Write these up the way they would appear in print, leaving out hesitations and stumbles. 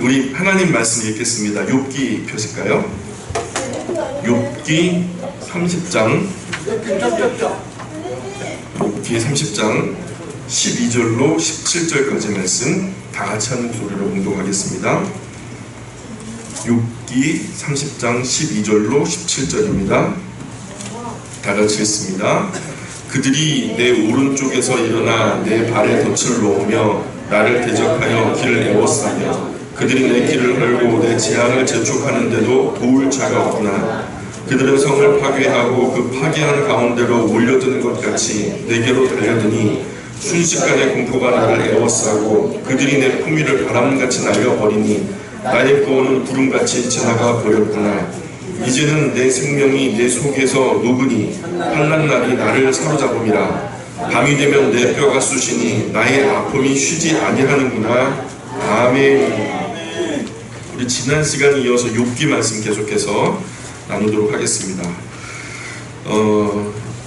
우리 하나님 말씀 읽겠습니다. 욥기 펴실까요? 욥기 30장 욥기 30장 12절로 17절까지 말씀 다 같이 한 목소리로 봉독하겠습니다. 욥기 30장 12절로 17절입니다. 다 같이 읽습니다. 그들이 내 오른쪽에서 일어나 내 발에 덫을 놓으며 나를 대적하여 길을 에워싸며 그들이 내 길을 헐고 내 재앙을 재촉하는데도 도울 자가 없구나. 그들은 성을 파괴하고 그 파괴한 가운데로 몰려드는 것 같이 내게로 달려드니 순식간에 공포가 나를 에워싸고 그들이 내 품위를 바람같이 날려버리니 나의 구원은 구름같이 지나가 버렸구나. 이제는 내 생명이 내 속에서 녹으니 환난 날이 나를 사로잡음이라. 밤이 되면 내 뼈가 쑤시니 나의 아픔이 쉬지 아니하는구나. 아멘. 우리 지난 시간에 이어서 욥기 말씀 계속해서 나누도록 하겠습니다.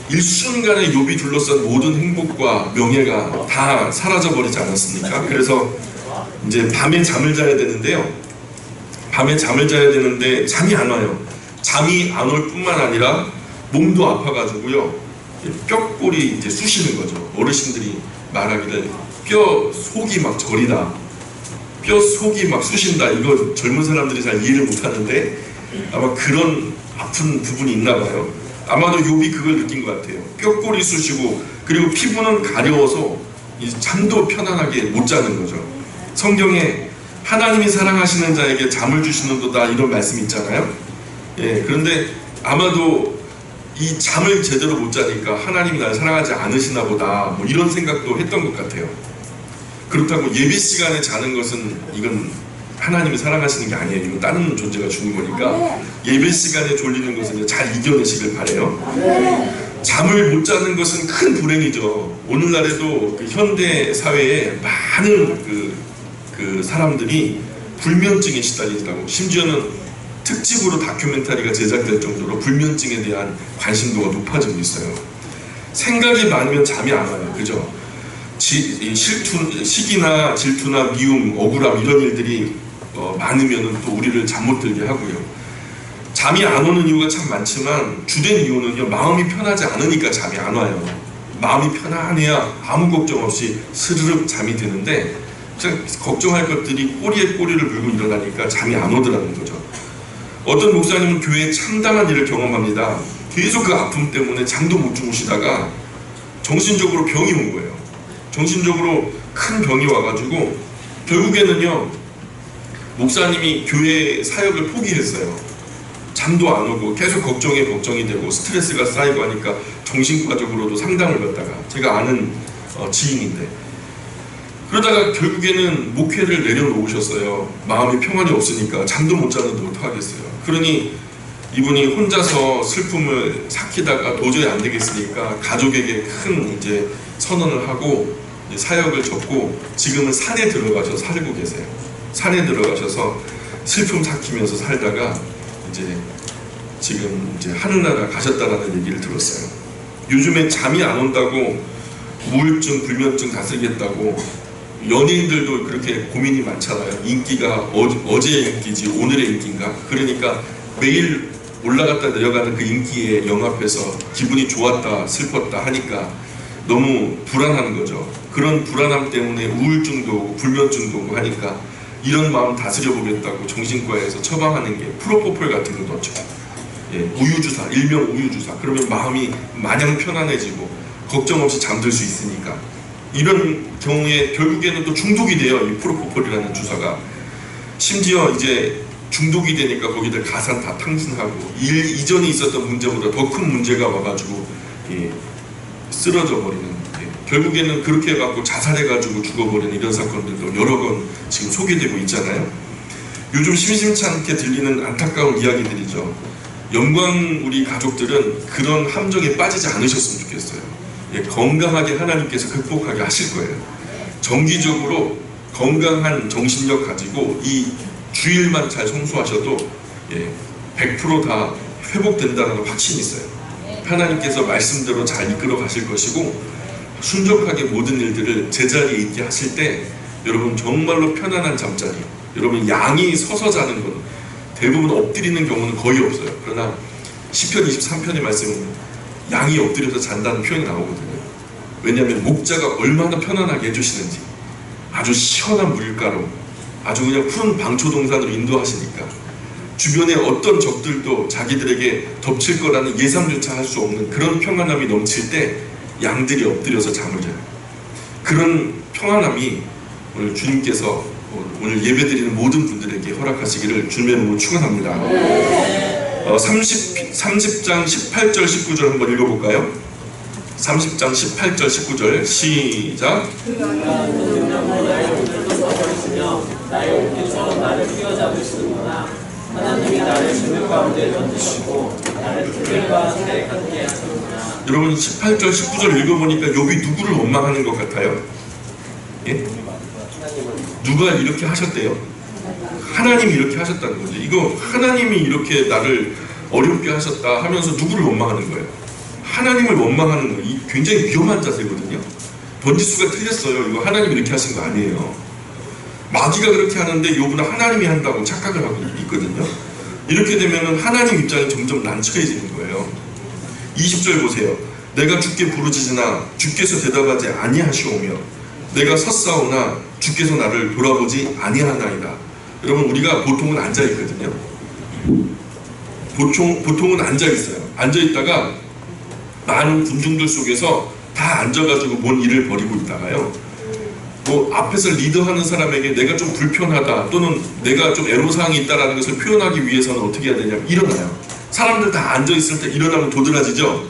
일순간에 욥이 둘러싼 모든 행복과 명예가 다 사라져버리지 않았습니까? 그래서 이제 밤에 잠을 자야 되는데요. 밤에 잠을 자야 되는데 잠이 안 와요. 잠이 안 올 뿐만 아니라 몸도 아파가지고요. 뼈골이 이제 쑤시는 거죠. 어르신들이 말하기를 뼈 속이 막 저리다. 뼈 속이 막 쑤신다. 이거 젊은 사람들이 잘 이해를 못하는데 아마 그런 아픈 부분이 있나 봐요. 아마도 욥이 그걸 느낀 것 같아요. 뼈골이 쑤시고 그리고 피부는 가려워서 잠도 편안하게 못 자는 거죠. 성경에 하나님이 사랑하시는 자에게 잠을 주시는도다 이런 말씀이 있잖아요. 예, 그런데 아마도 이 잠을 제대로 못 자니까 하나님이 나를 사랑하지 않으시나 보다 뭐 이런 생각도 했던 것 같아요. 그렇다고 예배 시간에 자는 것은 이건 하나님이 사랑하시는 게 아니에요. 이건 다른 존재가 주는 거니까 예배 시간에 졸리는 것은 잘 이겨내시길 바라요. 잠을 못 자는 것은 큰 불행이죠. 오늘날에도 그 현대 사회에 많은 그 사람들이 불면증에 시달리다고, 심지어는 특집으로 다큐멘터리가 제작될 정도로 불면증에 대한 관심도가 높아지고 있어요. 생각이 많으면 잠이 안 와요. 그죠? 시기나 질투나 미움, 억울함 이런 일들이 많으면 또 우리를 잠 못 들게 하고요. 잠이 안 오는 이유가 참 많지만 주된 이유는요, 마음이 편하지 않으니까 잠이 안 와요. 마음이 편안해야 아무 걱정 없이 스르륵 잠이 드는데 걱정할 것들이 꼬리에 꼬리를 물고 일어나니까 잠이 안 오더라는 거죠. 어떤 목사님은 교회에 참담한 일을 경험합니다. 계속 그 아픔 때문에 잠도 못 주무시다가 정신적으로 병이 온 거예요. 정신적으로 큰 병이 와가지고 결국에는요, 목사님이 교회 사역을 포기했어요. 잠도 안 오고 계속 걱정이 되고 스트레스가 쌓이고 하니까 정신과적으로도 상담을 받다가, 제가 아는 지인인데, 그러다가 결국에는 목회를 내려놓으셨어요. 마음이 평안이 없으니까 잠도 못 자는데 어떡하겠어요. 그러니 이분이 혼자서 슬픔을 삭히다가 도저히 안 되겠으니까 가족에게 큰 이제 선언을 하고 사역을 접고 지금은 산에 들어가셔서 살고 계세요. 산에 들어가셔서 슬픔 삭히면서 살다가 이제 지금 이제 하늘나라 가셨다라는 얘기를 들었어요. 요즘에 잠이 안 온다고 우울증, 불면증 다스리겠다고 연예인들도 그렇게 고민이 많잖아요. 인기가 어제의 인기지 오늘의 인기인가? 그러니까 매일 올라갔다 내려가는 그 인기에 영합해서 기분이 좋았다 슬펐다 하니까 너무 불안한 거죠. 그런 불안함 때문에 우울증도 오고 불면증도 오고 하니까 이런 마음 다스려 보겠다고 정신과에서 처방하는 게 프로포폴 같은 거 넣죠. 예, 우유주사, 일명 우유주사. 그러면 마음이 마냥 편안해지고 걱정 없이 잠들 수 있으니까. 이런 경우에 결국에는 또 중독이 돼요. 이 프로포폴이라는 주사가. 심지어 이제 중독이 되니까 거기다 가산 다 탕진하고 이전에 있었던 문제보다 더 큰 문제가 와가지고 쓰러져 버리는, 결국에는 그렇게 해갖고 자살해가지고 죽어버리는 이런 사건들도 여러 건 지금 소개되고 있잖아요. 요즘 심심치 않게 들리는 안타까운 이야기들이죠. 영광 우리 가족들은 그런 함정에 빠지지 않으셨으면 좋겠어요. 건강하게 하나님께서 극복하게 하실 거예요. 정기적으로 건강한 정신력 가지고 이 주일만 잘 성수하셔도 100% 다 회복된다는 확신이 있어요. 하나님께서 말씀대로 잘 이끌어 가실 것이고 순적하게 모든 일들을 제자리에 있게 하실 때 여러분 정말로 편안한 잠자리, 여러분 양이 서서 자는 건 대부분 엎드리는 경우는 거의 없어요. 그러나 시편 23편의 말씀은 양이 엎드려서 잔다는 표현이 나오거든요. 왜냐하면 목자가 얼마나 편안하게 해주시는지, 아주 시원한 물가로 아주 그냥 푸른 방초동산으로 인도하시니까 주변에 어떤 적들도 자기들에게 덮칠 거라는 예상조차 할 수 없는 그런 평안함이 넘칠 때 양들이 엎드려서 잠을 자요. 그런 평안함이 오늘 주님께서 오늘 예배드리는 모든 분들에게 허락하시기를 주님의 이름으로 축원합니다. 30장 18절 19절 한번 읽어볼까요? 30장 18절 19절 시작. 나의 옷깃처럼 나를 휘어잡으시는구나. 하나님이 나를 죽는 가운데 던지셨고 나를 들과 살에 갖게 하셨구나. 여러분 18절 19절 읽어보니까 욥이 누구를 원망하는 것 같아요? 예? 누가 이렇게 하셨대요? 하나님이 이렇게 하셨다는 거죠. 이거 하나님이 이렇게 나를 어렵게 하셨다 하면서 누구를 원망하는 거예요? 하나님을 원망하는 거, 이 굉장히 위험한 자세거든요. 번지수가 틀렸어요. 이거 하나님이 이렇게 하신 거 아니에요. 마귀가 그렇게 하는데 욥은 하나님이 한다고 착각을 하고 있거든요. 이렇게 되면 하나님 입장이 점점 난처해지는 거예요. 20절 보세요. 내가 주께 부르짖으나 주께서 대답하지 아니하시오며 내가 섰사오나 주께서 나를 돌아보지 아니하나이다. 여러분 우리가 보통은 앉아있거든요. 보통은 앉아있어요. 앉아있다가 많은 군중들 속에서 다 앉아가지고 뭔 일을 벌이고 있다가요, 뭐 앞에서 리더하는 사람에게 내가 좀 불편하다 또는 내가 좀 애로사항이 있다라는 것을 표현하기 위해서는 어떻게 해야 되냐면 일어나요. 사람들 다 앉아있을 때 일어나면 도드라지죠.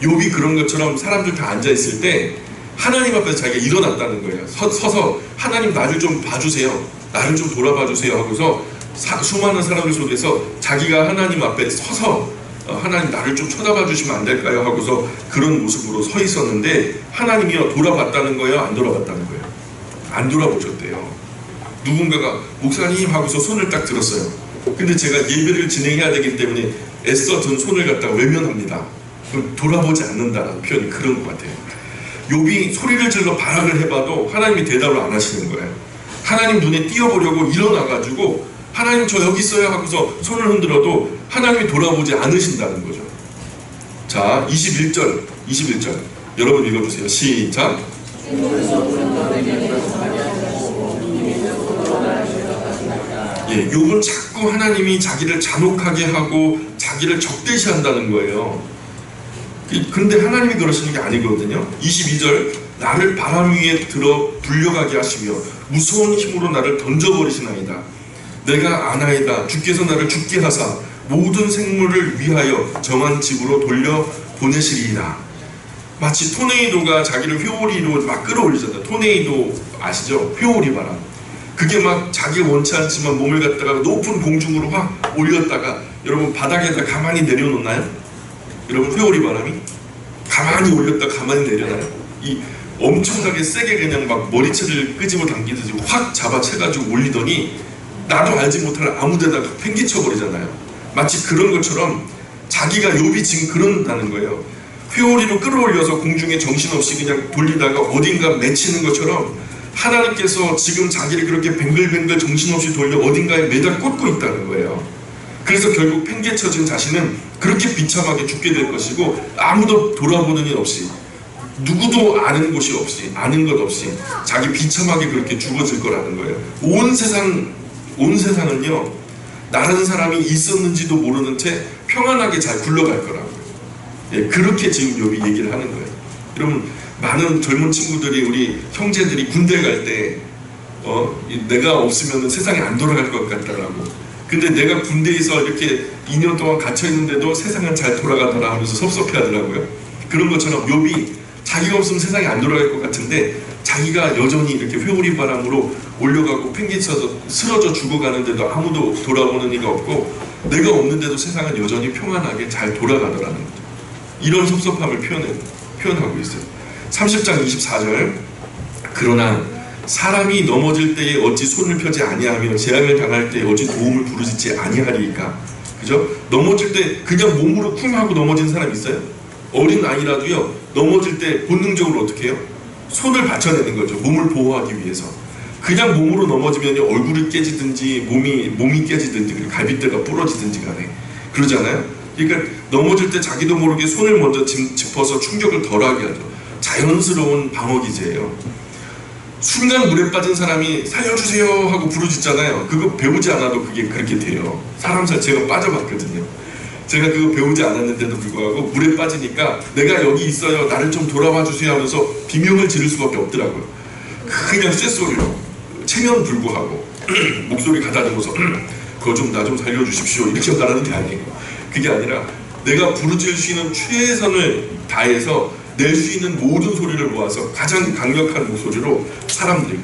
욥이 그런 것처럼 사람들 다 앉아있을 때 하나님 앞에서 자기가 일어났다는 거예요. 서서 하나님 나를 좀 봐주세요, 나를 좀 돌아봐주세요 하고서 수많은 사람들 속에서 자기가 하나님 앞에 서서 하나님 나를 좀 쳐다봐 주시면 안 될까요 하고서 그런 모습으로 서 있었는데 하나님이요 돌아봤다는 거예요, 안 돌아봤다는 거예요? 안 돌아보셨대요. 누군가가 목사님 하고서 손을 딱 들었어요. 근데 제가 예배를 진행해야 되기 때문에 애써 든 손을 갖다가 외면합니다. 그럼 돌아보지 않는다는 표현이 그런 것 같아요. 욥이 소리를 질러 발악을 해봐도 하나님이 대답을 안 하시는 거예요. 하나님 눈에 띄어보려고 일어나가지고 하나님 저 여기 있어요 하고서 손을 흔들어도 하나님이 돌아보지 않으신다는 거죠. 자 21절 여러분 읽어주세요. 시작. 예, 욥은 자꾸 하나님이 자기를 잔혹하게 하고 자기를 적대시한다는 거예요. 근데 하나님이 그러시는 게 아니거든요. 22절 나를 바람 위에 들어 불려가게 하시며 무서운 힘으로 나를 던져버리시나이다. 내가 아나이다. 주께서 나를 죽게 하사 모든 생물을 위하여 정한 집으로 돌려 보내시리이다. 마치 토네이도가 자기를 회오리로 막 끌어올리잖아요. 토네이도 아시죠? 회오리 바람. 그게 막 자기가 원치 않지만 몸을 갖다가 높은 공중으로 확 올렸다가 여러분 바닥에다 가만히 내려놓나요? 여러분 회오리 바람이 가만히 올렸다 가만히 내려놔요. 이 엄청나게 세게 그냥 막 머리채를 끄집어 당기듯이 확 잡아채가지고 올리더니 나도 알지 못할 아무데다가 팽개쳐 버리잖아요. 마치 그런 것처럼 자기가 욥이 지금 그런다는 거예요. 회오리로 끌어올려서 공중에 정신없이 그냥 돌리다가 어딘가 맺히는 것처럼 하나님께서 지금 자기를 그렇게 뱅글뱅글 정신없이 돌려 어딘가에 매달 꽂고 있다는 거예요. 그래서 결국 팽개쳐진 자신은 그렇게 비참하게 죽게 될 것이고 아무도 돌아보는 일 없이 누구도 아는 곳이 없이 아는 것 없이 자기 비참하게 그렇게 죽어질 거라는 거예요. 온 세상은요 다른 사람이 있었는지도 모르는 채 평안하게 잘 굴러갈 거라고요. 예, 그렇게 지금 욥이 얘기를 하는 거예요. 여러분 많은 젊은 친구들이 우리 형제들이 군대 갈 때 내가 없으면 세상이 안 돌아갈 것 같다라고. 근데 내가 군대에서 이렇게 2년 동안 갇혀있는데도 세상은 잘 돌아가더라 하면서 섭섭해하더라고요. 그런 것처럼 욥이 자기가 없으면 세상이 안 돌아갈 것 같은데 자기가 여전히 이렇게 회오리 바람으로 올려가고 팽개쳐서 쓰러져 죽어가는데도 아무도 돌아보는 이가 없고 내가 없는데도 세상은 여전히 평안하게 잘 돌아가더라는 거죠. 이런 섭섭함을 표현하고 있어요. 30장 24절 그러나 사람이 넘어질 때에 어찌 손을 펴지 아니하며 재앙을 당할 때에 어찌 도움을 부르짖지 아니하리이까. 그죠? 넘어질 때 그냥 몸으로 쿵 하고 넘어진 사람 있어요? 어린 아이라도요 넘어질 때 본능적으로 어떻게 해요? 손을 받쳐내는 거죠. 몸을 보호하기 위해서. 그냥 몸으로 넘어지면 얼굴이 깨지든지 몸이 깨지든지 그리고 갈비뼈가 부러지든지 간에 그러잖아요. 그러니까 넘어질 때 자기도 모르게 손을 먼저 짚어서 충격을 덜하게 하죠. 자연스러운 방어 기제예요. 순간 물에 빠진 사람이 살려주세요 하고 부르짖잖아요. 그거 배우지 않아도 그게 그렇게 돼요. 제가 빠져봤거든요. 제가 그거 배우지 않았는데도 불구하고 물에 빠지니까 내가 여기 있어요, 나를 좀 돌아봐 주세요 하면서 비명을 지를 수밖에 없더라고요. 그냥 쇳소리로 체면 불구하고 목소리 가다듬어서 그거 좀 나 좀 살려주십시오 이렇게 말하는 게 아니에요. 그게 아니라 내가 부르짖을 수 있는 최선을 다해서 낼 수 있는 모든 소리를 모아서 가장 강력한 목소리로 사람들,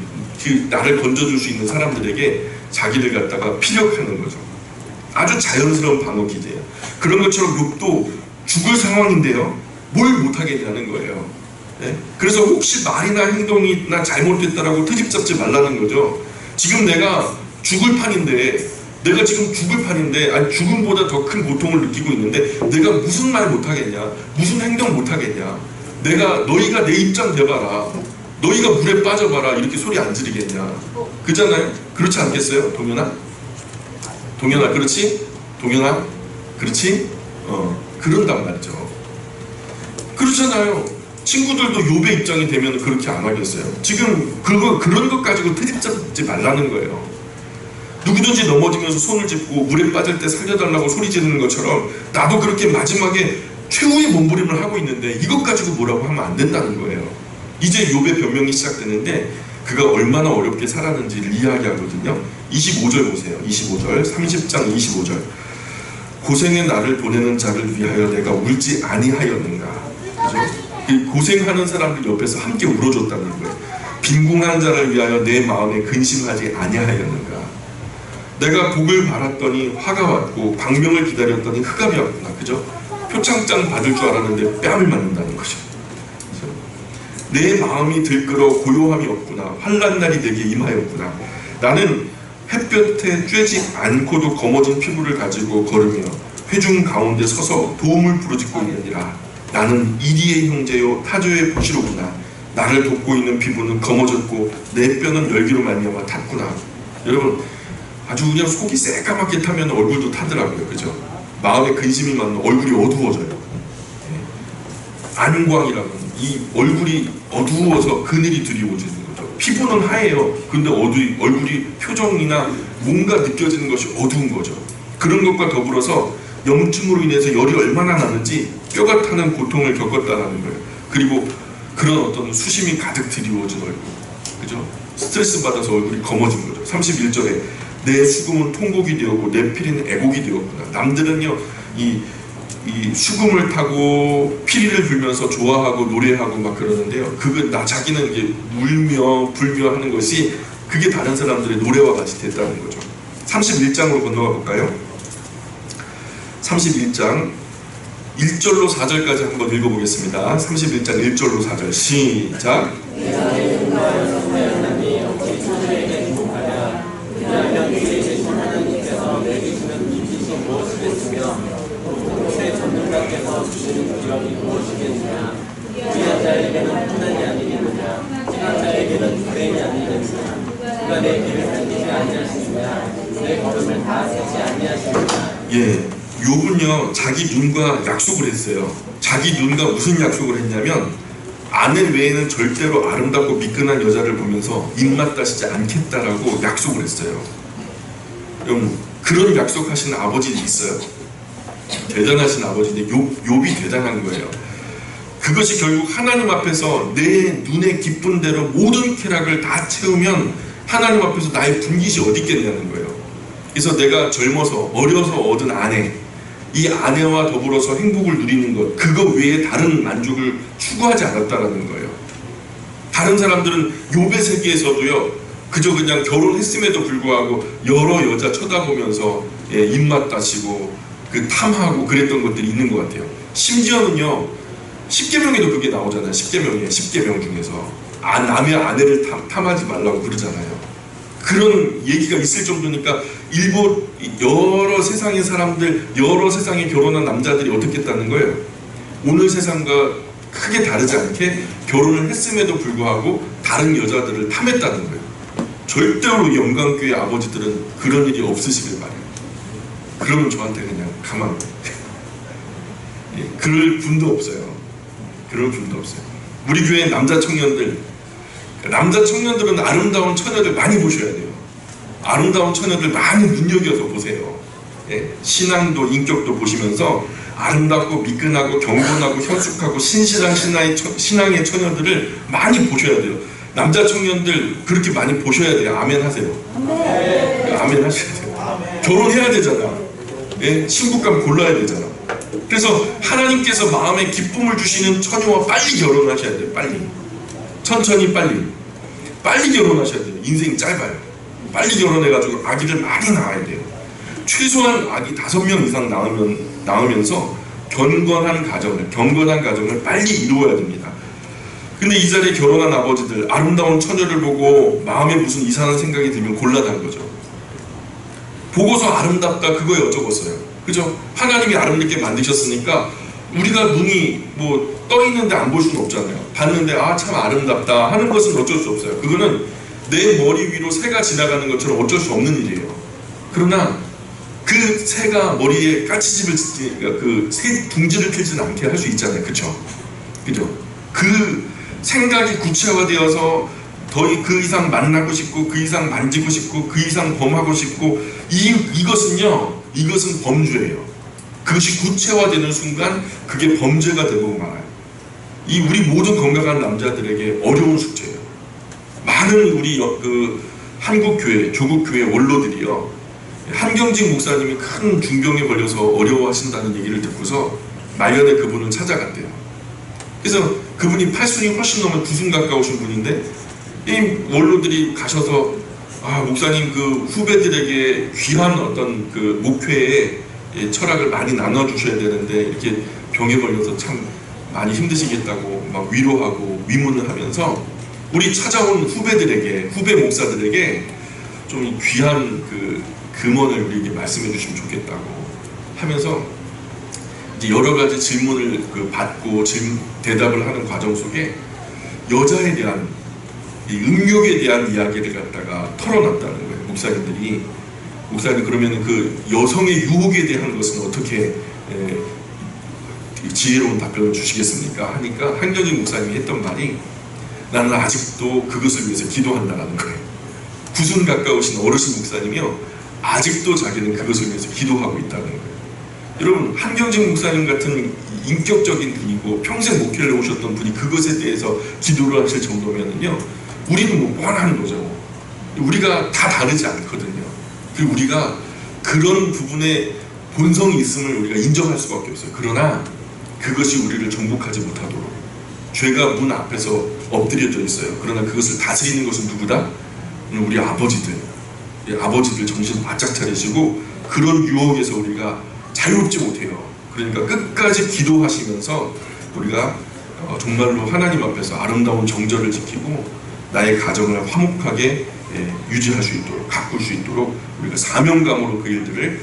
나를 건져줄 수 있는 사람들에게 자기를 갖다가 피력하는 거죠. 아주 자연스러운 방어 기제예요. 그런 것처럼 욥도 죽을 상황인데요, 뭘 못하겠냐는 거예요. 네? 그래서 혹시 말이나 행동이나 잘못됐다라고 트집 잡지 말라는 거죠. 지금 내가 죽을 판인데, 아니 죽음보다 더 큰 고통을 느끼고 있는데 내가 무슨 말 못하겠냐, 무슨 행동 못하겠냐, 너희가 내 입장 돼봐라, 너희가 물에 빠져봐라, 이렇게 소리 안 지르겠냐. 그잖아요. 그렇지 않겠어요? 동현아 그렇지? 동현아 그렇지? 그런단 말이죠. 그렇잖아요. 친구들도 욥의 입장이 되면 그렇게 안 하겠어요. 지금 그런 것 가지고 트집 잡지 말라는 거예요. 누구든지 넘어지면서 손을 짚고 물에 빠질 때 살려달라고 소리 지르는 것처럼 나도 그렇게 마지막에 최후의 몸부림을 하고 있는데 이것 가지고 뭐라고 하면 안 된다는 거예요. 이제 욥의 변명이 시작되는데 그가 얼마나 어렵게 살았는지를 이야기하거든요. 25절 보세요. 25절, 30장 25절. 고생의 나를 보내는 자를 위하여 내가 울지 아니하였는가. 그죠? 고생하는 사람들 옆에서 함께 울어줬다는 거예요. 빈궁한 자를 위하여 내 마음에 근심하지 아니하였는가. 내가 복을 바랐더니 화가 왔고 광명을 기다렸더니 흑암이 왔구나. 그죠? 표창장 받을 줄 알았는데 뺨을 맞는다는 거죠. 그죠? 내 마음이 들끓어 고요함이 없구나. 환난 날이 내게 임하였구나. 나는 햇볕에 쬐지 않고도 검어진 피부를 가지고 걸으며 회중 가운데 서서 도움을 부르짖고 있느니라. 나는 이리의 형제요 타조의 보시로구나. 나를 돕고 있는 피부는 검어졌고 내 뼈는 열기로 말미암아 탔구나. 여러분, 아주 그냥 속이 새까맣게 타면 얼굴도 타더라고요. 그죠? 마음에 근심이 많으면 얼굴이 어두워져요. 안광이라는 이 얼굴이 어두워서 그늘이 들이워지는 거죠. 피부는 하얘요. 근데 얼굴이 표정이나 뭔가 느껴지는 것이 어두운 거죠. 그런 것과 더불어서 염증으로 인해서 열이 얼마나 나는지 뼈가 타는 고통을 겪었다는 거예요. 그리고 그런 어떤 수심이 가득 드리워진 얼굴. 그죠? 스트레스 받아서 얼굴이 검어진 거죠. 31절에 내 수금은 통곡이 되었고 내 피리는 애곡이 되었구나. 남들은요 이 수금을 타고 피리를 불면서 좋아하고 노래하고 막 그러는데요, 자기는 이제 울며 불며 하는 것이 그게 다른 사람들의 노래와 같이 됐다는 거죠. 31장으로 건너가 볼까요? 31장 1절로 4절까지 한번 읽어보겠습니다. 31장 1절로 4절 시작. 예, 욥은요 자기 눈과 약속을 했어요. 자기 눈과 무슨 약속을 했냐면 아내 외에는 절대로 아름답고 미끈한 여자를 보면서 입맛다시지 않겠다라고 약속을 했어요. 여러분, 그런 약속하시는 아버지 있어요. 대단하신 아버지인데 욥이 대단한 거예요. 그것이 결국 하나님 앞에서 내 눈에 기쁜 대로 모든 쾌락을 다 채우면 하나님 앞에서 나의 분깃이 어디 있겠냐는 거예요. 그래서 내가 젊어서 어려서 얻은 아내, 이 아내와 더불어서 행복을 누리는 것, 그거 외에 다른 만족을 추구하지 않았다라는 거예요. 다른 사람들은 욥의 세계에서도요 그저 그냥 결혼했음에도 불구하고 여러 여자 쳐다보면서 입맛 다시고 탐하고 그랬던 것들이 있는 것 같아요. 심지어는요 10계명에도 그게 나오잖아요. 10계명이에요. 10계명 중에서 남의 아내를 탐하지 말라고 그러잖아요. 그런 얘기가 있을 정도니까 일부 여러 세상의 사람들, 여러 세상에 결혼한 남자들이 어떻게 했다는 거예요? 오늘 세상과 크게 다르지 않게 결혼을 했음에도 불구하고 다른 여자들을 탐했다는 거예요. 절대로 영광교회 아버지들은 그런 일이 없으시길 바래요. 그러면 저한테 그냥 가만 예, 그럴 분도 없어요. 그럴 분도 없어요. 우리 교회 남자 청년들은 아름다운 처녀들 많이 보셔야 돼요. 아름다운 처녀들 많이 눈여겨서 보세요. 예, 신앙도 인격도 보시면서 아름답고 미끈하고 경건하고 현숙하고 신실한 신앙의 처녀들을 많이 보셔야 돼요. 남자 청년들 그렇게 많이 보셔야 돼요. 아멘 하세요. 아멘 하셔야 돼요. 결혼해야 되잖아. 예, 신부감 골라야 되잖아. 그래서 하나님께서 마음에 기쁨을 주시는 처녀와 빨리 결혼하셔야 돼요. 빨리. 천천히 빨리 결혼하셔야 돼요. 인생이 짧아요. 빨리 결혼해가지고 아기를 많이 낳아야 돼요. 최소한 아기 5명 이상 낳으면서 경건한 가정을 빨리 이루어야 됩니다. 근데 이 자리에 결혼한 아버지들 아름다운 처녀를 보고 마음에 무슨 이상한 생각이 들면 곤란한 거죠. 보고서 아름답다 그거 여쭤봤어요. 그죠? 하나님이 아름답게 만드셨으니까 우리가 눈이 뭐 떠 있는데 안 볼 수는 없잖아요. 봤는데 아 참 아름답다 하는 것은 어쩔 수 없어요. 그거는 내 머리 위로 새가 지나가는 것처럼 어쩔 수 없는 일이에요. 그러나 그 새가 머리에 그 새 둥지를 틀지는 않게 할 수 있잖아요. 그쵸? 그죠? 그 생각이 구체화되어서 더 그 이상 만나고 싶고 그 이상 만지고 싶고 그 이상 범하고 싶고 이것은 범죄예요. 그것이 구체화되는 순간 그게 범죄가 되고 말아요. 우리 모든 건강한 남자들에게 어려운 숙제예요. 많은 우리 한국 교회, 조국 교회 원로들이요. 한경직 목사님이 큰 중병에 걸려서 어려워하신다는 얘기를 듣고서 말년에 그분을 찾아갔대요. 그래서 그분이 80이 훨씬 넘은 90 가까우신 분인데 이 원로들이 가셔서 목사님 그 후배들에게 귀한 어떤 그 목회의 철학을 많이 나눠주셔야 되는데 이렇게 병에 걸려서 참 많이 힘드시겠다고 막 위로하고 위문을 하면서 우리 찾아온 후배 목사들에게 좀 귀한 그 금원을 우리에게 말씀해 주시면 좋겠다고 하면서 이제 여러 가지 질문을 받고 대답을 하는 과정 속에 여자에 대한 이 음욕에 대한 이야기를 갖다가 털어놨다는 거예요. 목사님 그러면 그 여성의 유혹에 대한 것은 어떻게 지혜로운 답변을 주시겠습니까? 하니까 한경직 목사님이 했던 말이 나는 아직도 그것을 위해서 기도한다는 거예요. 90 가까우신 어르신 목사님이요 아직도 자기는 그것을 위해서 기도하고 있다는 거예요. 여러분 한경직 목사님 같은 인격적인 분이고 평생 목회를 해오셨던 분이 그것에 대해서 기도를 하실 정도면은요 우리는 뭐 뻔한 거죠. 우리가 다 다르지 않거든요. 그리고 우리가 그런 부분에 본성이 있음을 우리가 인정할 수밖에 없어요. 그러나 그것이 우리를 정복하지 못하도록 죄가 문 앞에서 엎드려져 있어요. 그러나 그것을 다스리는 것은 누구다? 우리 아버지들 정신 바짝 차리시고 그런 유혹에서 우리가 자유롭지 못해요. 그러니까 끝까지 기도하시면서 우리가 정말로 하나님 앞에서 아름다운 정절을 지키고 나의 가정을 화목하게 유지할 수 있도록 가꿀 수 있도록 우리가 사명감으로 그 일들을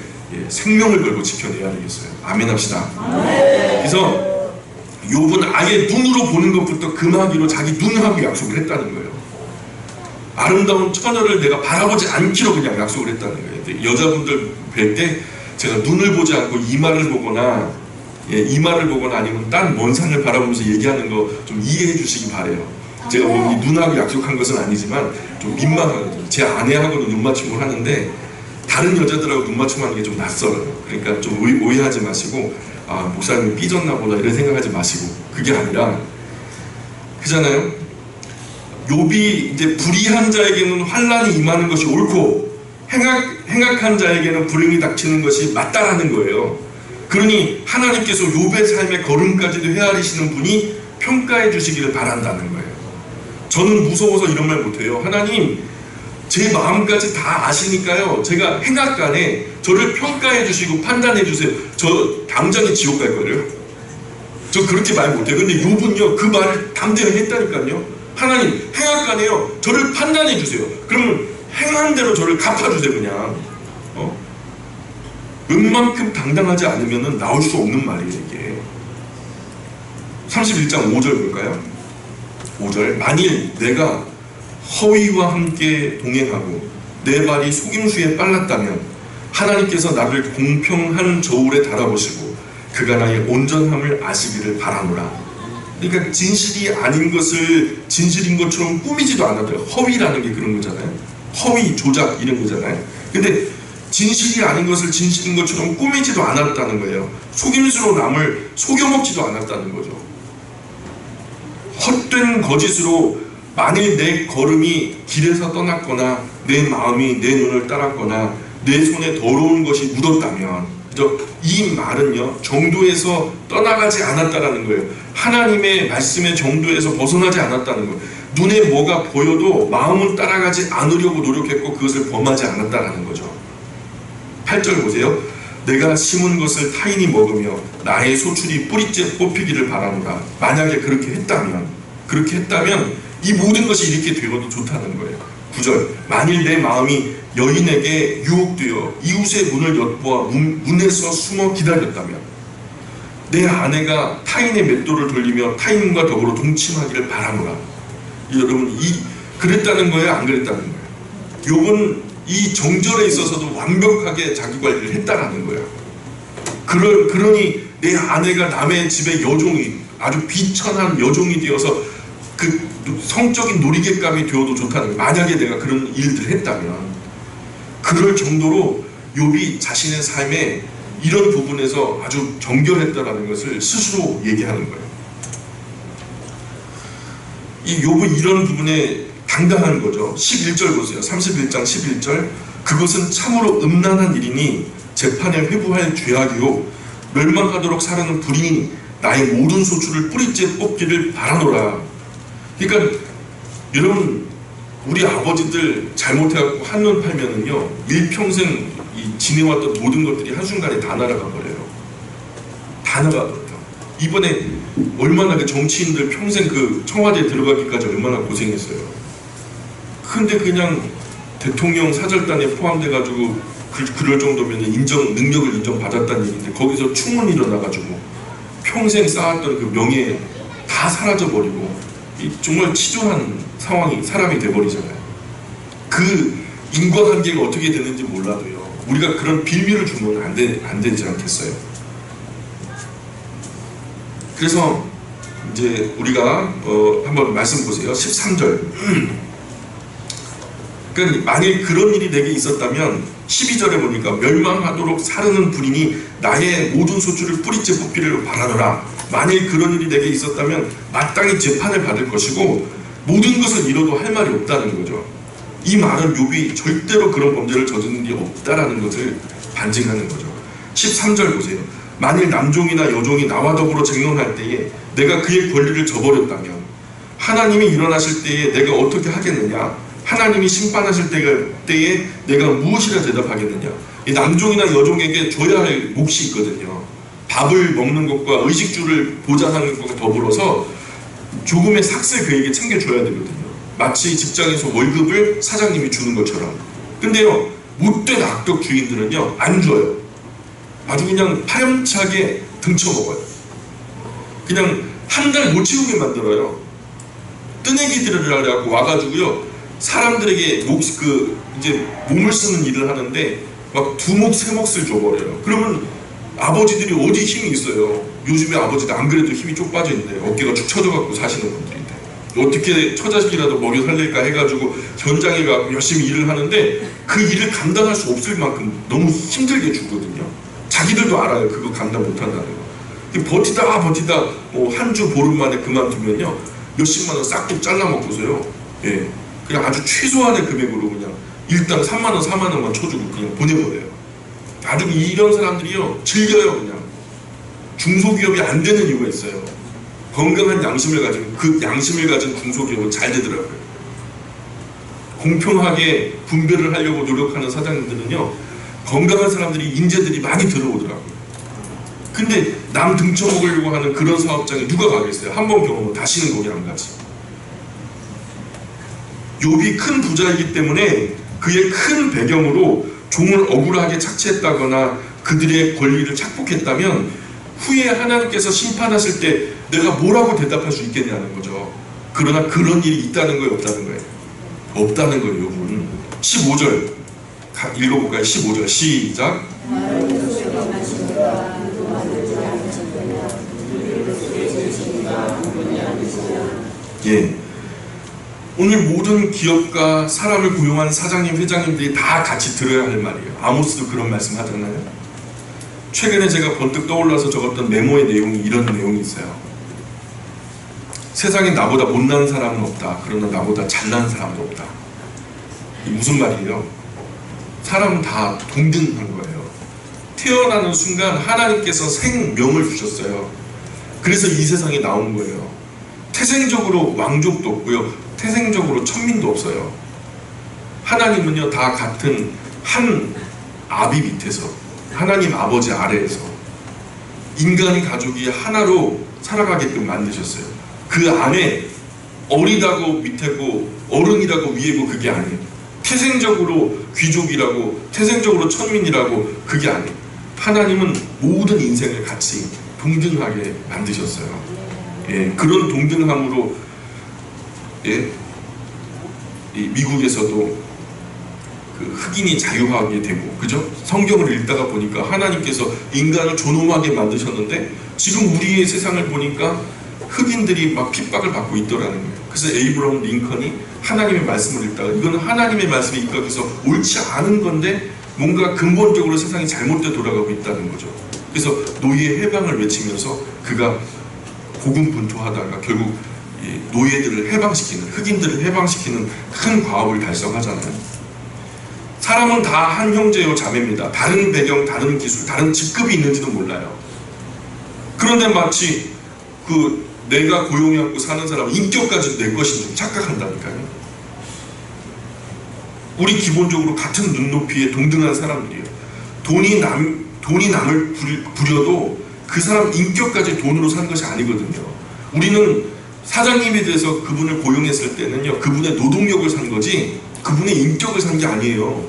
생명을 걸고 지켜내야 되겠어요. 아멘 합시다. 그래서 욥은 아예 눈으로 보는 것부터 금하기로 자기 눈하고 약속을 했다는 거예요. 아름다운 처녀를 내가 바라보지 않기로 그냥 약속을 했다는 거예요. 여자분들 뵐 때 제가 눈을 보지 않고 이마를 보거나 아니면 딴 먼 산을 바라보면서 얘기하는 거 좀 이해해 주시기 바래요. 제가 뭐 눈하고 약속한 것은 아니지만 좀 민망하거든요. 제 아내하고도 눈 맞춤을 하는데 다른 여자들하고 눈 맞춤하는 게 좀 낯설어요. 그러니까 좀 오해하지 마시고 목사님이 삐졌나 보다 이런 생각하지 마시고 그게 아니라 그잖아요. 욥이 이제 불의한 자에게는 환난이 임하는 것이 옳고 행악한 자에게는 불행이 닥치는 것이 맞다라는 거예요. 그러니 하나님께서 욥의 삶의 걸음까지도 헤아리시는 분이 평가해 주시기를 바란다는 거예요. 저는 무서워서 이런 말 못해요. 하나님 제 마음까지 다 아시니까요. 제가 행악간에 저를 평가해 주시고 판단해 주세요. 저 당장에 지옥 갈 거예요. 저 그렇게 말 못해요. 근데 욥은요 그 말을 담대하게 했다니까요. 하나님 행악간에요 저를 판단해 주세요. 그러면 행한 대로 저를 갚아주세요. 그냥 웬만큼 당당하지 않으면 나올 수 없는 말이에요. 이게 31장 5절 볼까요? 5절 만일 내가 허위와 함께 동행하고 내 발이 속임수에 빨랐다면 하나님께서 나를 공평한 저울에 달아보시고 그가 나의 온전함을 아시기를 바라노라. 그러니까 진실이 아닌 것을 진실인 것처럼 꾸미지도 않았대요. 허위라는 게 그런 거잖아요. 허위, 조작 이런 거잖아요. 근데 진실이 아닌 것을 진실인 것처럼 꾸미지도 않았다는 거예요. 속임수로 남을 속여먹지도 않았다는 거죠. 헛된 거짓으로 만일 내 걸음이 길에서 떠났거나 내 마음이 내 눈을 따랐거나 내 손에 더러운 것이 묻었다면, 그죠? 이 말은요, 정도에서 떠나가지 않았다라는 거예요. 하나님의 말씀의 정도에서 벗어나지 않았다는 거예요. 눈에 뭐가 보여도 마음은 따라가지 않으려고 노력했고 그것을 범하지 않았다라는 거죠. 8절 보세요. 내가 심은 것을 타인이 먹으며 나의 소출이 뿌리째 뽑히기를 바라노라. 만약에 그렇게 했다면 이 모든 것이 이렇게 되어도 좋다는 거예요. 9절. 만일 내 마음이 여인에게 유혹되어 이웃의 문을 엿보아 문에서 숨어 기다렸다면 내 아내가 타인의 맷돌을 돌리며 타인과 더불어 동침하기를 바라노라. 여러분, 그랬다는 거예요? 안 그랬다는 거예요? 욥은 이 정절에 있어서도 완벽하게 자기 관리를 했다라는 거예요. 그러니 내 아내가 남의 집의 여종이, 아주 비천한 여종이 되어서 그 성적인 놀이개감이 되어도 좋다는 거예요. 만약에 내가 그런 일들을 했다면. 그럴 정도로 욥이 자신의 삶에 이런 부분에서 아주 정결했다라는 것을 스스로 얘기하는 거예요. 이 욥은 이런 부분에 당당한 거죠. 11절 보세요. 31장 11절. 그것은 참으로 음란한 일이니 재판에 회부할 죄악이요 멸망하도록 사르는 불인이 나의 모든 소출을 뿌리째 뽑기를 바라노라. 그러니까 여러분, 우리 아버지들 잘못해갖고 한눈 팔면은요, 일평생 지내왔던 모든 것들이 한순간에 다 날아가 버려요. 다 나가버려요. 이번에 얼마나 그 정치인들 평생 그 청와대에 들어가기까지 얼마나 고생했어요. 근데 그냥 대통령 사절단에 포함돼가지고 그럴 정도면 능력을 인정받았다는 얘기인데 거기서 충원 일어나가지고 평생 쌓았던 그 명예 다 사라져버리고 정말 치졸한 사람이 돼버리잖아요. 그 인과관계가 어떻게 되는지 몰라도요, 우리가 그런 빌미를 주면 안 되지 않겠어요? 그래서 이제 우리가 한번 말씀 보세요. 13절. 그러니까 만일 그런 일이 내게 있었다면 12절에 보니까 멸망하도록 사르는 불인이 나의 모든 소출을 뿌리째 뽑기를 바라노라. 만일 그런 일이 내게 있었다면 마땅히 재판을 받을 것이고 모든 것을 잃어도 할 말이 없다는 거죠. 이 말은 욥이 절대로 그런 범죄를 저지른 일이 없다라는 것을 반증하는 거죠. 13절 보세요. 만일 남종이나 여종이 나와 더불어 쟁론할 때에 내가 그의 권리를 저버렸다면 하나님이 일어나실 때에 내가 어떻게 하겠느냐? 하나님이 심판하실 때에 내가 무엇이라 대답하겠느냐? 이 남종이나 여종에게 줘야 할 몫이 있거든요. 밥을 먹는 것과 의식주를 보장하는 것과 더불어서 조금의 삭슬 그에게 챙겨줘야 되거든요. 마치 직장에서 월급을 사장님이 주는 것처럼. 근데요, 못된 악덕 주인들은요, 안 줘요. 아주 그냥 파렴치하게 등쳐먹어요. 그냥 한 달 못 채우게 만들어요. 뜨내기들을 하려고 와가지고요, 사람들에게 이제 몸을 쓰는 일을 하는데 막 2몫, 3몫을 줘버려요. 그러면 아버지들이 어디 힘이 있어요? 요즘에 아버지들 안 그래도 힘이 쪽 빠져있는데 어깨가 축 처져갖고 사시는 분들인데 어떻게 처자식이라도 먹여 살릴까 해가지고 현장에 가고 열심히 일을 하는데 그 일을 감당할 수 없을 만큼 너무 힘들게 주거든요. 자기들도 알아요. 그거 감당 못한다는 거. 버티다 뭐 한 주 보름 만에 그만두면요, 몇십만 원 싹둑 잘라먹고서요, 예, 그냥 아주 최소한의 금액으로 그냥 일당 3만 원, 4만 원만 쳐주고 그냥 보내버려요. 아주 이런 사람들이요, 즐겨요. 그냥 중소기업이 안 되는 이유가 있어요. 건강한 양심을 가진, 그 양심을 가진 중소기업은 잘 되더라고요. 공평하게 분배를 하려고 노력하는 사장님들은요, 건강한 사람들이, 인재들이 많이 들어오더라고요. 근데 남 등쳐먹으려고 하는 그런 사업장에 누가 가겠어요? 한 번 경험은 다시는 거기 안 가지. 욥이 큰 부자이기 때문에 그의 큰 배경으로 종을 억울하게 착취했다거나 그들의 권리를 착복했다면 후에 하나님께서 심판하실 때 내가 뭐라고 대답할 수 있겠냐는 거죠. 그러나 그런 일이 있다는 거예요, 없다는 거예요? 없다는 거예요, 여러분. 15절 읽어볼까요? 15절 시작. 예. 오늘 모든 기업가 사람을 고용한 사장님, 회장님들이 다 같이 들어야 할 말이에요. 아모스도 그런 말씀 하잖아요. 최근에 제가 번뜩 떠올라서 적었던 메모의 내용이 이런 내용이 있어요. 세상에 나보다 못난 사람은 없다. 그러나 나보다 잘난 사람도 없다. 이게 무슨 말이에요? 사람은 다 동등한 거예요. 태어나는 순간 하나님께서 생명을 주셨어요. 그래서 이 세상에 나온 거예요. 태생적으로 왕족도 없고요. 태생적으로 천민도 없어요. 하나님은요, 다 같은 한 아비 밑에서, 하나님 아버지 아래에서 인간의 가족이 하나로 살아가게끔 만드셨어요. 그 안에 어리다고 밑에고 어른이라고 위에고 그게 아니에요. 태생적으로 귀족이라고 태생적으로 천민이라고 그게 아니에요. 하나님은 모든 인생을 같이 동등하게 만드셨어요. 예, 그런 동등함으로 예, 이 미국에서도 그 흑인이 자유하게 되고, 그죠? 성경을 읽다가 보니까 하나님께서 인간을 존엄하게 만드셨는데 지금 우리의 세상을 보니까 흑인들이 막 핍박을 받고 있더라는 거예요. 그래서 에이브러함 링컨이 하나님의 말씀을 읽다가 이거는 하나님의 말씀에 입각해서 옳지 않은 건데 뭔가 근본적으로 세상이 잘못돼 돌아가고 있다는 거죠. 그래서 노예 해방을 외치면서 그가 고군분투하다가 결국 노예들을 해방시키는, 흑인들을 해방시키는 큰 과업을 달성하잖아요. 사람은 다 한 형제요 자매입니다. 다른 배경, 다른 기술, 다른 직급이 있는지도 몰라요. 그런데 마치 그 내가 고용해갖고 사는 사람은 인격까지 내 것인 줄 착각한다니까요. 우리 기본적으로 같은 눈높이에 동등한 사람들이에요. 돈이 남을 부려도 그 사람 인격까지 돈으로 산 것이 아니거든요. 우리는 사장님에 대해서 그분을 고용했을 때는요, 그분의 노동력을 산 거지 그분의 인격을 산 게 아니에요.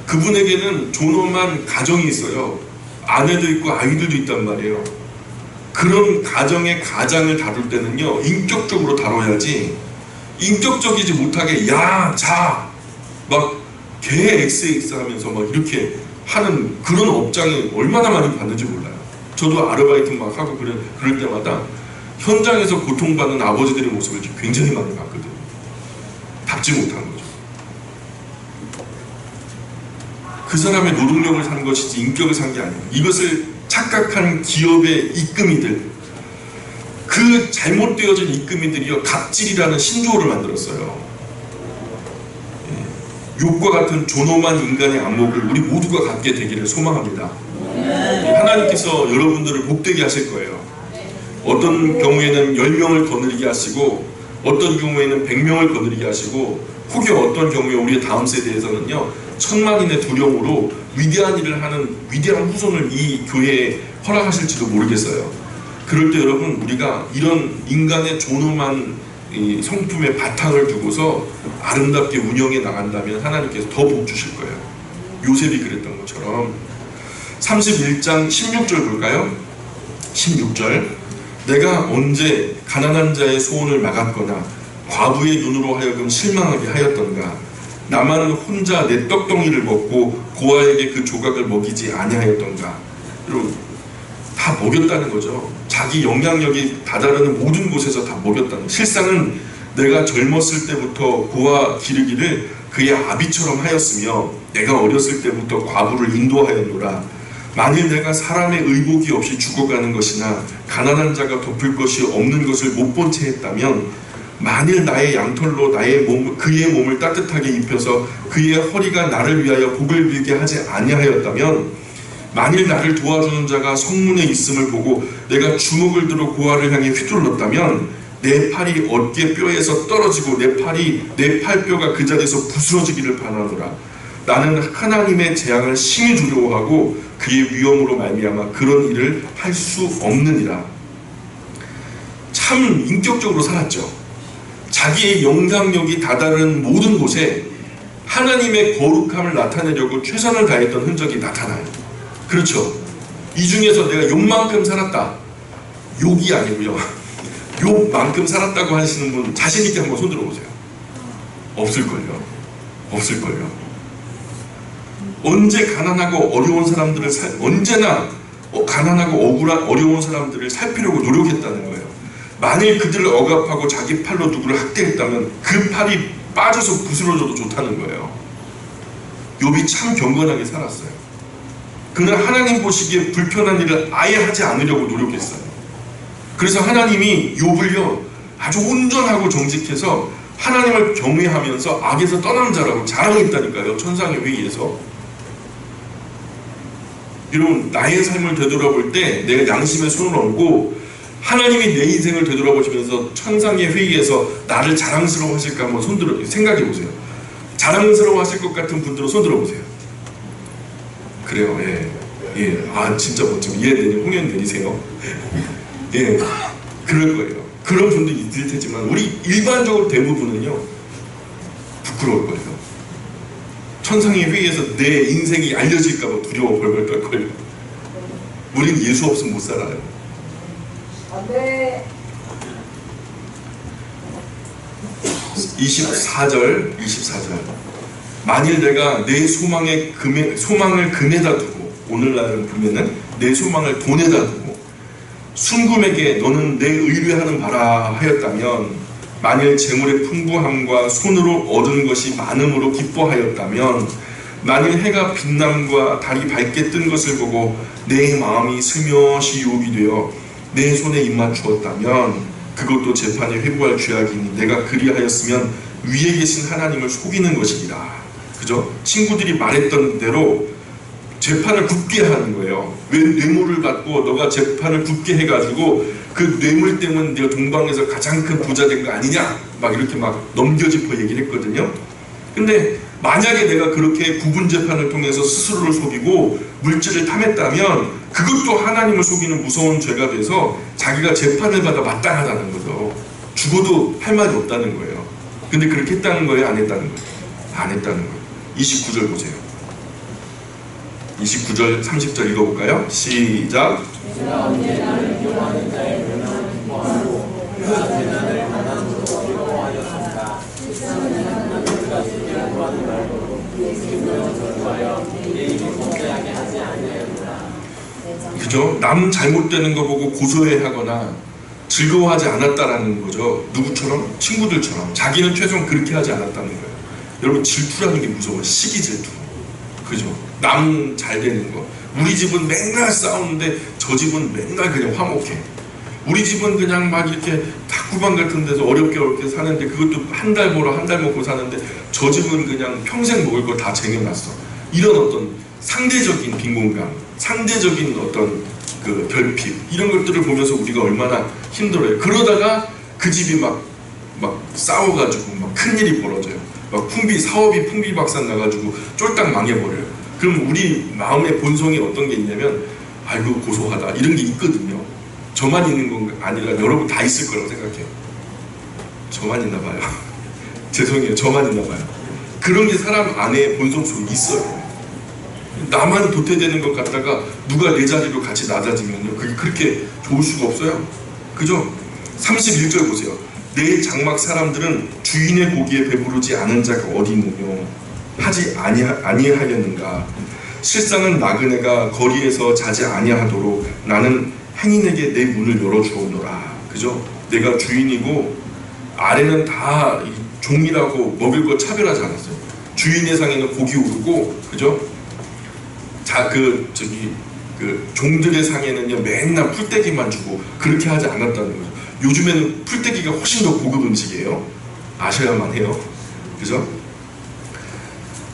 그분에게는 존엄한 가정이 있어요. 아내도 있고 아이들도 있단 말이에요. 그런 가정의 가장을 다룰 때는요, 인격적으로 다뤄야지 인격적이지 못하게 야, 자, 막 개 XX 하면서 막 이렇게 하는 그런 업장이 얼마나 많이 받는지 몰라요. 저도 아르바이트 막 하고 그럴 때마다 현장에서 고통받는 아버지들의 모습을 굉장히 많이 봤거든요. 답지 못한 거죠. 그 사람의 노동력을 산 것이지 인격을 산 게 아니에요. 이것을 착각한 기업의 입금이들, 그 잘못되어진 입금이들이요, 갑질이라는 신조어를 만들었어요. 욕과 같은 존엄한 인간의 안목을 우리 모두가 갖게 되기를 소망합니다. 하나님께서 여러분들을 복되게 하실 거예요. 어떤 경우에는 10명을 거느리게 하시고, 어떤 경우에는 100명을 거느리게 하시고, 혹여 어떤 경우에 우리의 다음 세대에서는요, 1000만인의 두령으로 위대한 일을 하는 위대한 후손을 이 교회에 허락하실지도 모르겠어요. 그럴 때 여러분, 우리가 이런 인간의 존엄한 이 성품의 바탕을 두고서 아름답게 운영해 나간다면 하나님께서 더 복 주실 거예요. 요셉이 그랬던 것처럼. 31장 16절 볼까요? 16절. 내가 언제 가난한 자의 소원을 막았거나 과부의 눈으로 하여금 실망하게 하였던가. 나만 혼자 내 떡덩이를 먹고 고아에게 그 조각을 먹이지 아니하였던가. 여러분, 다 먹였다는 거죠. 자기 영향력이 다다르는 모든 곳에서 다 먹였다는 거죠. 실상은 내가 젊었을 때부터 고아 기르기를 그의 아비처럼 하였으며 내가 어렸을 때부터 과부를 인도하였노라. 만일 내가 사람의 의복이 없이 죽어가는 것이나 가난한 자가 덮을 것이 없는 것을 못 본 채 했다면, 만일 나의 양털로 그의 몸을 따뜻하게 입혀서 그의 허리가 나를 위하여 복을 빌게 하지 아니하였다면, 만일 나를 도와주는 자가 성문에 있음을 보고 내가 주먹을 들어 고아를 향해 휘둘렀다면 내 팔이 어깨 뼈에서 떨어지고 내 팔뼈가 그 자리에서 부스러지기를 바라노라. 나는 하나님의 재앙을 심히 두려워하고 그의 위엄으로 말미암아 그런 일을 할 수 없느니라. 참 인격적으로 살았죠. 자기의 영향력이 다다른 모든 곳에 하나님의 거룩함을 나타내려고 최선을 다했던 흔적이 나타나요. 그렇죠. 이 중에서 내가 욕만큼 살았다, 욕이 아니고요, 욕만큼 살았다고 하시는 분 자신 있게 한번 손 들어보세요. 없을걸요. 없을걸요. 언제 가난하고 어려운 사람들을 언제나 가난하고 어려운 사람들을 살피려고 노력했다는 거예요. 만일 그들을 억압하고 자기 팔로 누구를 학대했다면 그 팔이 빠져서 부스러져도 좋다는 거예요. 욥이 참 경건하게 살았어요. 그는 하나님 보시기에 불편한 일을 아예 하지 않으려고 노력했어요. 그래서 하나님이 욥을요 아주 온전하고 정직해서 하나님을 경외하면서 악에서 떠난 자라고 자랑했다니까요. 천상의 회의에서. 여러분, 나의 삶을 되돌아볼 때 내가 양심에 손을 얹고 하나님이 내 인생을 되돌아보시면서 천상의 회의에서 나를 자랑스러워 하실까 한번 손들어 생각해 보세요. 자랑스러워 하실 것 같은 분들은 손들어 보세요. 그래요. 예. 아 진짜 멋지고 이해되니 홍연 내리세요. 예. 그럴 거예요. 그런 분들이 있을 테지만 우리 일반적으로 대부분은요 부끄러울 거예요. 천상의 회의에서 내 인생이 알려질까 봐 두려워 벌벌 떨 거예요. 우린 예수 없으면 못 살아요. 네. 24절 만일 내가 내 소망을 금에다 두고, 오늘날은 금에는 내 소망을 돈에다 두고 순금에게 너는 내 의뢰하는 바라 하였다면, 만일 재물의 풍부함과 손으로 얻은 것이 많음으로 기뻐하였다면, 만일 해가 빛남과 달이 밝게 뜬 것을 보고 내 마음이 슬며시 유혹이 되어 내 손에 입맞추었다면 그것도 재판에 회부할 죄악이니 내가 그리하였으면 위에 계신 하나님을 속이는 것이니라. 그죠? 친구들이 말했던 대로 재판을 굳게 하는 거예요. 왜 뇌물을 받고 너가 재판을 굳게 해가지고 그 뇌물 때문에 네가 동방에서 가장 큰 부자 된 거 아니냐? 막 이렇게 막 넘겨짚어 얘기를 했거든요. 근데 만약에 내가 그렇게 부분 재판을 통해서 스스로를 속이고 물질을 탐했다면 그것도 하나님을 속이는 무서운 죄가 돼서 자기가 재판을 받아 마땅하다는 거죠. 죽어도 할 말이 없다는 거예요. 근데 그렇게 했다는 거예요? 안 했다는 거예요? 안 했다는 거예요. 29절 보세요. 29절 30절 읽어볼까요? 시작. 내가 언제 나를 기용하는 자의 멸망을 기뻐하고 그가 재난을 가난으로 기뻐하였습니다. 그가 주님을 구하는 말로 기쁨을 전구하여 내 입이 범죄하게 하지 아니하였구나. 그죠? 남 잘못되는 거 보고 고소해하거나 즐거워하지 않았다라는 거죠. 누구처럼? 친구들처럼. 자기는 최소한 그렇게 하지 않았다는 거예요. 여러분, 질투라는 게 무서워요. 시기 질투. 그죠? 남 잘 되는 거. 우리 집은 맨날 싸우는데 저 집은 맨날 그냥 화목해. 우리 집은 그냥 막 이렇게 탁구방 같은 데서 어렵게 사는데 그것도 한 달 벌어 한 달 먹고 사는데 저 집은 그냥 평생 먹을 거 다 쟁여놨어. 이런 어떤 상대적인 빈곤감, 상대적인 어떤 그 결핍, 이런 것들을 보면서 우리가 얼마나 힘들어요. 그러다가 그 집이 막 싸워가지고 막 큰일이 벌어져요. 막 사업이 풍비박산 나가지고 쫄딱 망해버려요. 그럼 우리 마음의 본성이 어떤 게 있냐면, 아이고 고소하다, 이런 게 있거든요. 저만 있는 건 아니라 여러분 다 있을 거라고 생각해요. 저만 있나 봐요. 죄송해요. 저만 있나 봐요. 그런 게 사람 안에 본성 속에 있어요. 나만 도태되는 것 같다가 누가 내 자리로 같이 낮아지면요, 그게 그렇게 좋을 수가 없어요. 그죠? 31절 보세요. 내 장막 사람들은 주인의 고기에 배부르지 않은 자가 어디 있느뇨 하지 아니하였는가. 실상은 나그네가 거리에서 자지 아니하도록 나는 행인에게 내 문을 열어주었노라. 그죠? 내가 주인이고 아래는 다 종이라고 먹을 거 차별하지 않았어요. 주인의 상에는 고기 오르고, 그죠? 종들의 상에는요 맨날 풀떼기만 주고 그렇게 하지 않았다는 거죠. 요즘에는 풀떼기가 훨씬 더 고급 음식이에요. 아셔야만 해요. 그죠?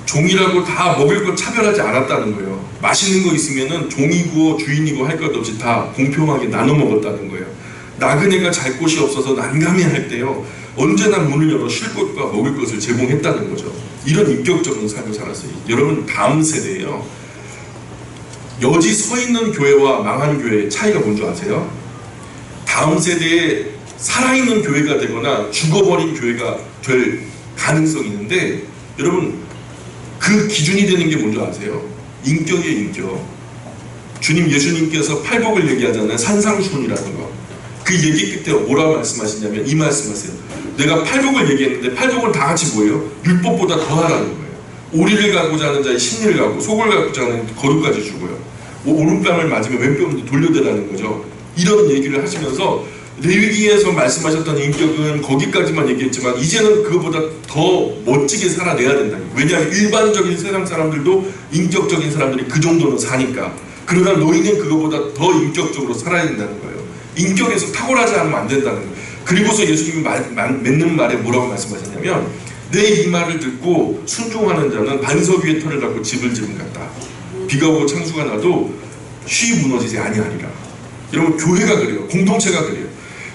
종이라고 다 먹을 거 차별하지 않았다는 거예요. 맛있는 거 있으면은 종이고 주인이고 할 것 없이 다 공평하게 나눠 먹었다는 거예요. 나그네가 잘 곳이 없어서 난감해할 때요, 언제나 문을 열어 쉴 곳과 먹을 것을 제공했다는 거죠. 이런 인격적인 삶을 살았어요. 여러분, 다음 세대예요. 여지 서 있는 교회와 망한 교회의 차이가 뭔지 아세요? 다음 세대에 살아있는 교회가 되거나 죽어버린 교회가 될 가능성이 있는데, 여러분 그 기준이 되는 게 뭔지 아세요? 인격이에요. 인격. 주님 예수님께서 팔복을 얘기하잖아요. 산상수훈이라는 거. 그 얘기 끝에 뭐라고 말씀하시냐면 이 말씀하세요. 내가 팔복을 얘기했는데 팔복은 다 같이 뭐예요? 율법보다 더하라는 거예요. 오리를 갖고자 하는 자의 심리를 갖고 속을 갖고자 하는 거룩까지 주고요. 오른뺨을 맞으면 왼뺨도 돌려대라는 거죠. 이런 얘기를 하시면서 레위기에서 말씀하셨던 인격은 거기까지만 얘기했지만 이제는 그거보다 더 멋지게 살아내야 된다. 왜냐하면 일반적인 세상 사람들도 인격적인 사람들이 그 정도는 사니까. 그러나 너희는 그거보다 더 인격적으로 살아야 된다는 거예요. 인격에서 탁월하지 않으면 안 된다는 거예요. 그리고서 예수님이 맺는 말에 뭐라고 말씀하셨냐면 내 이 말을 듣고 순종하는 자는 반석 위에 터를 닫고 집을 지은 같다. 비가 오고 창수가 나도 쉬 무너지지 아니하리라. 여러분 교회가 그래요. 공동체가 그래요.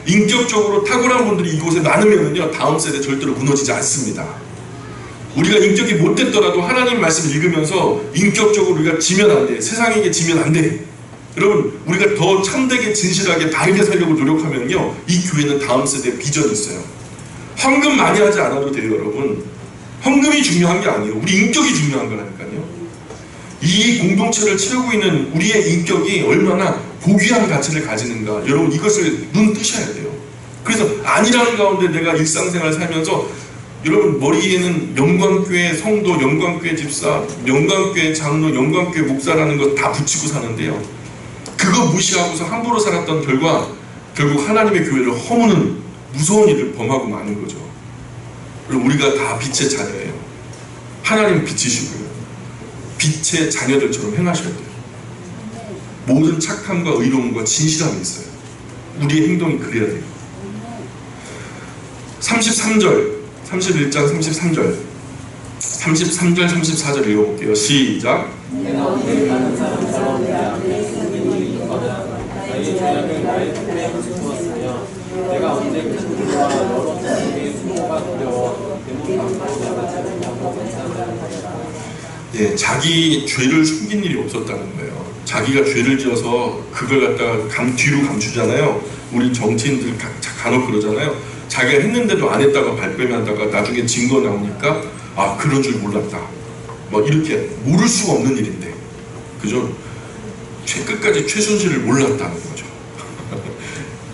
인격적으로 탁월한 분들이 이곳에 많으면요 다음 세대 절대로 무너지지 않습니다. 우리가 인격이 못됐더라도 하나님 말씀 읽으면서 인격적으로 우리가 지면 안 돼. 세상에게 지면 안 돼. 여러분 우리가 더 참되게 진실하게 바르게 살려고 노력하면요 이 교회는 다음 세대에 비전이 있어요. 헌금 많이 하지 않아도 돼요. 여러분 헌금이 중요한 게 아니에요. 우리 인격이 중요한 거라니까요. 이 공동체를 채우고 있는 우리의 인격이 얼마나 고귀한 가치를 가지는가 여러분 이것을 눈 뜨셔야 돼요. 그래서 아니라는 가운데 내가 일상생활 살면서 여러분 머리에는 영광교회 성도, 영광교회 집사, 영광교회 장로, 영광교회 목사라는 거 다 붙이고 사는데요. 그거 무시하고서 함부로 살았던 결과 결국 하나님의 교회를 허무는 무서운 일을 범하고 마는 거죠. 그럼 우리가 다 빛의 자녀예요. 하나님 빛이시고요. 빛의 자녀들처럼 행하셔야 돼요. 모든 착함과 의로움과 진실함이 있어요. 우리의 행동이 그래야 돼요. 33절 31장 33절 33절 34절 읽어볼게요. 시작. 내가 언제 다른 사람처럼 내 앞에 승리를 이거나 나의 죄악을 나의 손에 묻었으며 내가 언제 큰 불과 여러 사람에게 수모가 두려워 대문 감고 내가 찾은 양호 괜찮다는 것이다. 예, 자기 죄를 숨긴 일이 없었다는 거예요. 자기가 죄를 지어서 그걸 갖다가 뒤로 감추잖아요. 우리 정치인들 간혹 그러잖아요. 자기가 했는데도 안 했다가 발뺌하다가 나중에 증거 나오니까 아 그런 줄 몰랐다. 뭐 이렇게 모를 수가 없는 일인데 그죠? 끝까지 최순실을 몰랐다는 거죠.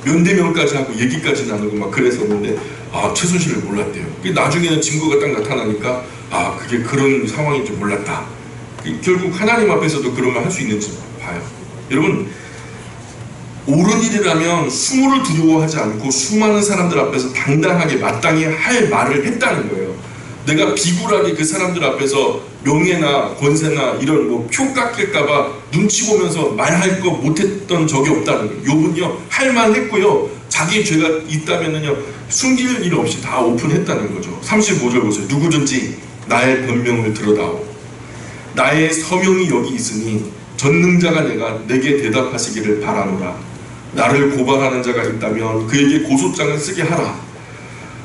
면대면까지 하고 얘기까지 나누고 막 그랬었는데 아 최순실을 몰랐대요. 나중에는 증거가 딱 나타나니까 아 그게 그런 상황인 줄 몰랐다. 결국 하나님 앞에서도 그런 말 할 수 있는지 봐요. 여러분 옳은 일이라면 수모를 두려워하지 않고 수많은 사람들 앞에서 당당하게 마땅히 할 말을 했다는 거예요. 내가 비굴하게 그 사람들 앞에서 명예나 권세나 이런 뭐 표 깎일까봐 눈치 보면서 말할 거 못했던 적이 없다는 거예요. 욥은요 할 말 했고요 자기 죄가 있다면은요 숨길 일 없이 다 오픈했다는 거죠. 35절 보세요. 누구든지 나의 변명을 들어다오. 나의 서명이 여기 있으니 전능자가 내게 대답하시기를 바라노라. 나를 고발하는 자가 있다면 그에게 고소장을 쓰게 하라.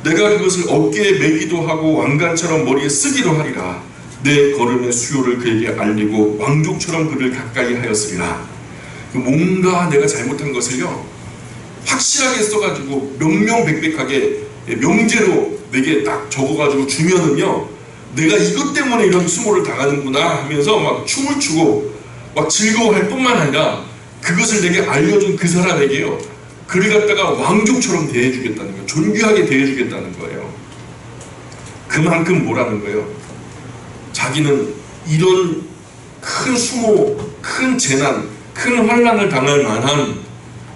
내가 그것을 어깨에 매기도 하고 왕관처럼 머리에 쓰기도 하리라. 내 걸음의 수요를 그에게 알리고 왕족처럼 그를 가까이 하였으리라. 뭔가 내가 잘못한 것을요 확실하게 써가지고 명명백백하게 명제로 내게 딱 적어가지고 주면은요 내가 이것 때문에 이런 수모를 당하는구나 하면서 막 춤을 추고 막 즐거워할 뿐만 아니라 그것을 내게 알려준 그 사람에게요 그를 갖다가 왕족처럼 대해주겠다는 거예요. 존귀하게 대해주겠다는 거예요. 그만큼 뭐라는 거예요? 자기는 이런 큰 수모, 큰 재난, 큰 환난을 당할 만한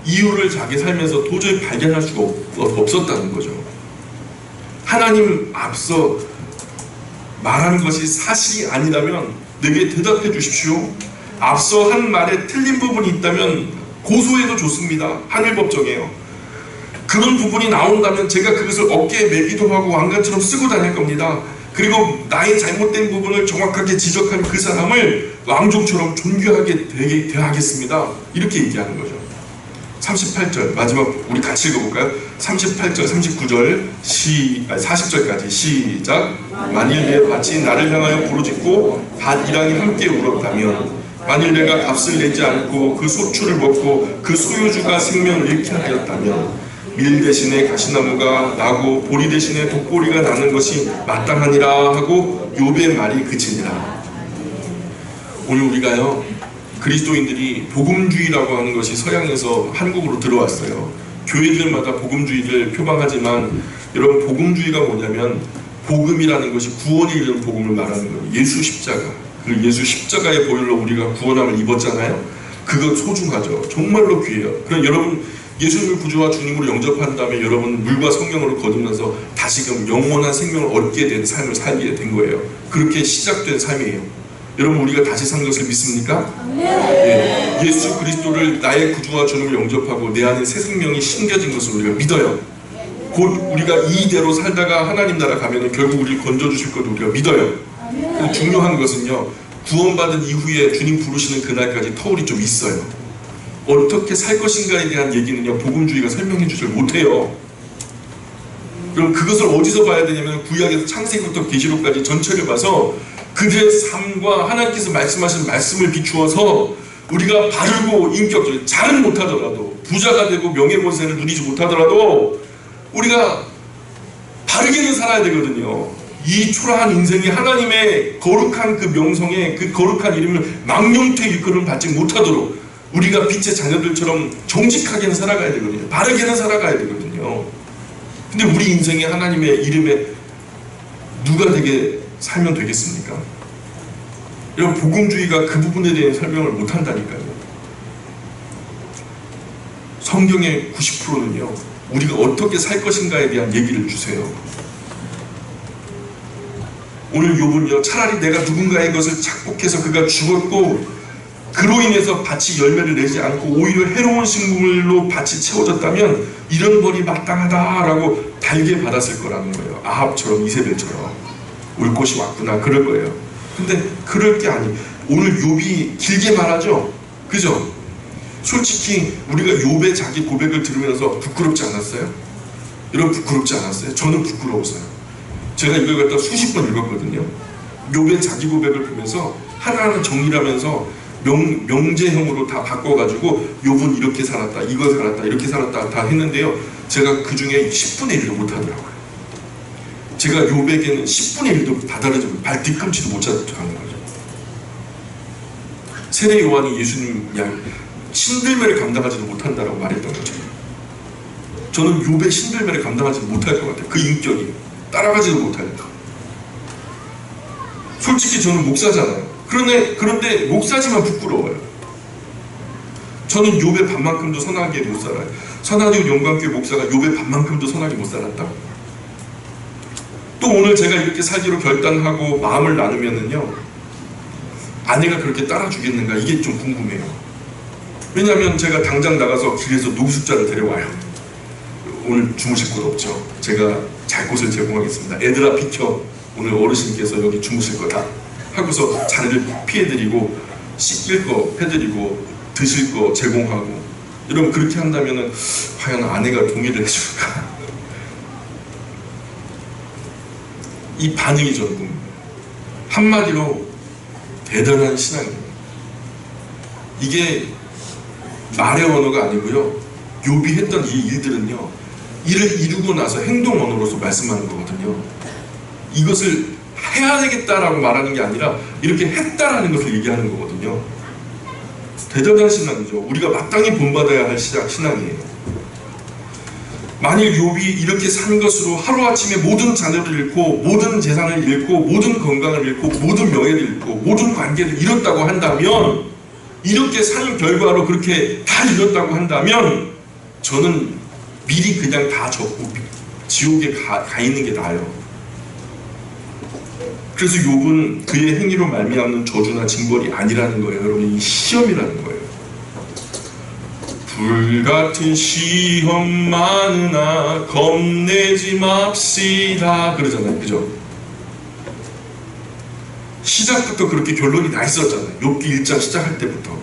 이유를 자기 삶에서 도저히 발견할 수가 없었다는 거죠. 하나님 앞서 말한 것이 사실이 아니라면 내게 대답해 주십시오. 앞서 한 말에 틀린 부분이 있다면 고소해도 좋습니다. 하늘법정이에요. 그런 부분이 나온다면 제가 그것을 어깨에 매기도 하고 왕관처럼 쓰고 다닐 겁니다. 그리고 나의 잘못된 부분을 정확하게 지적한 그 사람을 왕족처럼 존귀하게 대하겠습니다. 이렇게 얘기하는 거죠. 38절 마지막 우리 같이 읽어볼까요? 38절 39절 40절까지 시작. 만일 내 밭이 나를 향하여 부르짖고 밭 이랑이 함께 울었다면 만일 내가 값을 내지 않고 그 소출을 먹고 그 소유주가 생명을 잃게 하였다면 밀 대신에 가시나무가 나고 보리 대신에 독보리가 나는 것이 마땅하니라 하고 욥의 말이 그치니라. 오늘 우리가요 그리스도인들이 복음주의라고 하는 것이 서양에서 한국으로 들어왔어요. 교회들마다 복음주의를 표방하지만 여러분, 복음주의가 뭐냐면 복음이라는 것이 구원에 이르는 복음을 말하는 거예요. 예수 십자가, 그 예수 십자가의 보혈로 우리가 구원함을 입었잖아요. 그거 소중하죠. 정말로 귀해요. 그럼 여러분, 예수님을 구주와 주님으로 영접한 다음에 여러분 물과 성령으로 거듭나서 다시금 영원한 생명을 얻게 된 삶을 살게 된 거예요. 그렇게 시작된 삶이에요. 여러분, 우리가 다시 산 것을 믿습니까? 네. 예수 그리스도를 나의 구주와 주님을 영접하고 내 안에 새 생명이 심겨진 것을 우리가 믿어요. 곧 우리가 이대로 살다가 하나님 나라 가면 결국 우리를 건져주실 것도 우리가 믿어요. 중요한 것은요, 구원받은 이후에 주님 부르시는 그날까지 터울이 좀 있어요. 어떻게 살 것인가에 대한 얘기는요, 복음주의가 설명해 주질 못해요. 그럼 그것을 어디서 봐야 되냐면 구약에서 창세기부터 계시록까지 전체를 봐서 그들의 삶과 하나님께서 말씀하신 말씀을 비추어서 우리가 바르고 인격적으로 잘은 못하더라도, 부자가 되고 명예권세를 누리지 못하더라도 우리가 바르게는 살아야 되거든요. 이 초라한 인생이 하나님의 거룩한 그 명성에, 그 거룩한 이름을 망령되이 이끌음 받지 못하도록 우리가 빛의 자녀들처럼 정직하게는 살아가야 되거든요. 바르게는 살아가야 되거든요. 근데 우리 인생이 하나님의 이름에 누가 되게 살면 되겠습니까? 여러분, 복음주의가 그 부분에 대한 설명을 못한다니까요. 성경의 90%는요 우리가 어떻게 살 것인가에 대한 얘기를 주세요. 오늘 욥은요, 차라리 내가 누군가의 것을 착복해서 그가 죽었고 그로 인해서 밭이 열매를 내지 않고 오히려 해로운 식물로 밭이 채워졌다면 이런 벌이 마땅하다라고 달게 받았을 거라는 거예요. 아합처럼, 이세벨처럼 올 것이 왔구나, 그럴 거예요. 근데 그럴 게 아니. 오늘 욥이 길게 말하죠, 그죠? 솔직히 우리가 욥의 자기 고백을 들으면서 부끄럽지 않았어요? 여러분, 부끄럽지 않았어요? 저는 부끄러웠어요. 제가 이걸 갖다 수십 번 읽었거든요. 욥의 자기 고백을 보면서 하나하나 정리를 하면서 명제형으로 다 바꿔가지고 욥은 이렇게 살았다, 이거 살았다, 이렇게 살았다 다 했는데요, 제가 그 중에 10분의 1도 못하더라고요. 제가 욥에게는 10분의 1도 다다르지 못하고 발 뒤꿈치도 못 잡는 거죠. 세례 요한이 예수님 신들매를 감당하지도 못한다라고 말했던 거죠. 저는 욥의 신들매를 감당하지 못할 것 같아요. 그 인격이 따라가지도 못할 것. 솔직히 저는 목사잖아요. 그런데 목사지만 부끄러워요. 저는 욥의 반만큼도 선하게 못 살아요. 선하디오 영광교회 목사가 욥의 반만큼도 선하게 못 살았다? 또 오늘 제가 이렇게 살기로 결단하고 마음을 나누면은요, 아내가 그렇게 따라주겠는가, 이게 좀 궁금해요. 왜냐하면 제가 당장 나가서 길에서 노숙자를 데려와요. 오늘 주무실 곳 없죠. 제가 잘 곳을 제공하겠습니다. 애들아 비켜, 오늘 어르신께서 여기 주무실 거다 하고서 자리를 피해드리고 씻길 거 해드리고 드실 거 제공하고. 여러분, 그렇게 한다면은 과연 아내가 동의를 해줄까? 이 반응이 저는 궁금해요. 한마디로 대단한 신앙이에요. 이게 말의 언어가 아니고요, 욥이 했던 이 일들은요, 이를 이루고 나서 행동 언어로서 말씀하는 거거든요. 이것을 해야 되겠다라고 말하는 게 아니라 이렇게 했다라는 것을 얘기하는 거거든요. 대단한 신앙이죠. 우리가 마땅히 본받아야 할 신앙이에요. 만일 욥이 이렇게 산 것으로 하루아침에 모든 자녀를 잃고 모든 재산을 잃고 모든 건강을 잃고 모든 명예를 잃고 모든 관계를 잃었다고 한다면, 이렇게 산 결과로 그렇게 다 잃었다고 한다면 저는 미리 그냥 다 접고 지옥에 가 있는 게 나아요. 그래서 욥은 그의 행위로 말미암는 저주나 징벌이 아니라는 거예요. 여러분, 이 시험이라는 거예요. 불같은 시험 많으나 겁내지 맙시다 그러잖아요, 그죠? 시작부터 그렇게 결론이 나 있었잖아요. 욥기 1장 시작할 때부터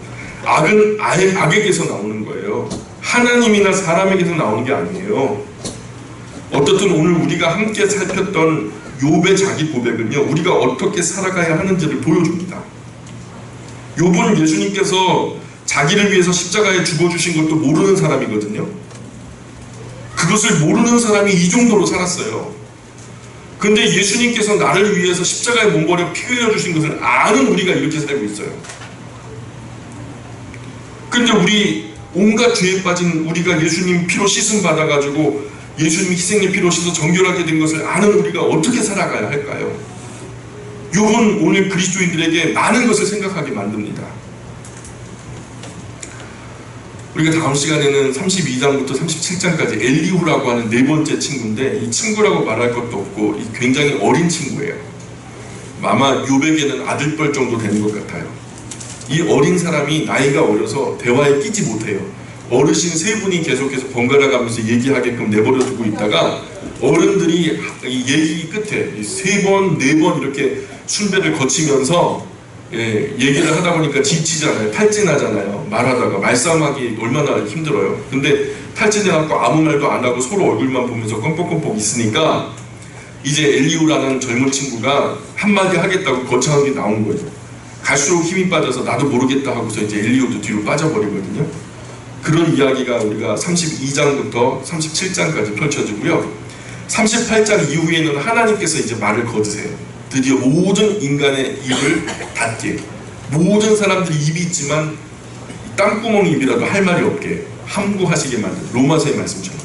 악은 악에게서 나오는 거예요. 하나님이나 사람에게서 나오는 게 아니에요. 어떻든 오늘 우리가 함께 살폈던 욥의 자기 고백은요, 우리가 어떻게 살아가야 하는지를 보여줍니다. 욥은 예수님께서 자기를 위해서 십자가에 죽어주신 것도 모르는 사람이거든요. 그것을 모르는 사람이 이 정도로 살았어요. 근데 예수님께서 나를 위해서 십자가에 몸버려 피 흘려주신 것을 아는 우리가 이렇게 살고 있어요. 근데 우리 온갖 죄에 빠진 우리가 예수님 피로 씻음 받아가지고 예수님 희생의 피로 씻어 정결하게 된 것을 아는 우리가 어떻게 살아가야 할까요? 요건 오늘 그리스도인들에게 많은 것을 생각하게 만듭니다. 우리가 다음 시간에는 32장부터 37장까지 엘리후라고 하는 네 번째 친구인데, 이 친구라고 말할 것도 없고 굉장히 어린 친구예요. 아마 요백에는 아들뻘 정도 되는 것 같아요. 이 어린 사람이 나이가 어려서 대화에 끼지 못해요. 어르신 세 분이 계속해서 번갈아 가면서 얘기하게끔 내버려 두고 있다가 어른들이 이 얘기 끝에 세 번, 네 번 이렇게 순례를 거치면서 얘기를 하다 보니까 지치잖아요. 탈진하잖아요. 말하다가 말싸움하기 얼마나 힘들어요. 근데 탈진해갖고 아무 말도 안 하고 서로 얼굴만 보면서 껌뻑껌뻑 있으니까 이제 엘리후라는 젊은 친구가 한마디 하겠다고 거창하게 나온 거예요. 갈수록 힘이 빠져서 나도 모르겠다 하고서 이제 엘리후도 뒤로 빠져버리거든요. 그런 이야기가 우리가 32장부터 37장까지 펼쳐지고요. 38장 이후에는 하나님께서 이제 말을 거두세요. 드디어 모든 인간의 입을 닫게, 모든 사람들이 입이 있지만 땅구멍 입이라도 할 말이 없게 함구하시게 만든 로마서의 말씀처럼,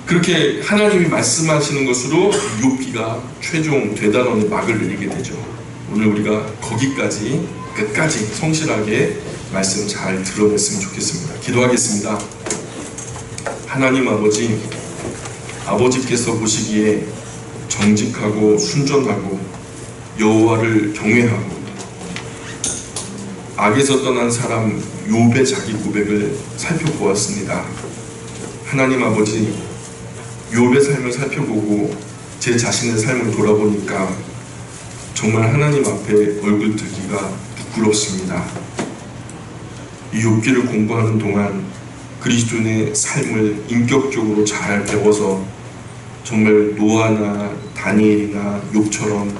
그렇게 하나님이 말씀하시는 것으로 욥기가 최종 되단원의 막을 내리게 되죠. 오늘 우리가 거기까지 끝까지 성실하게 말씀 잘 들어냈으면 좋겠습니다. 기도하겠습니다. 하나님 아버지, 아버지께서 보시기에 정직하고 순전하고 여호와를 경외하고 악에서 떠난 사람 욥의 자기 고백을 살펴보았습니다. 하나님 아버지, 욥의 삶을 살펴보고 제 자신의 삶을 돌아보니까 정말 하나님 앞에 얼굴 들기가 부끄럽습니다. 이 욥기를 공부하는 동안 그리스도인의 삶을 인격적으로 잘 배워서 정말 노아나 다니엘이나 욥처럼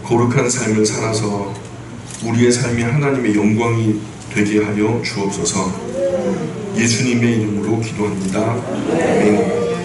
거룩한 삶을 살아서 우리의 삶이 하나님의 영광이 되게 하여 주옵소서. 예수님의 이름으로 기도합니다. 아멘.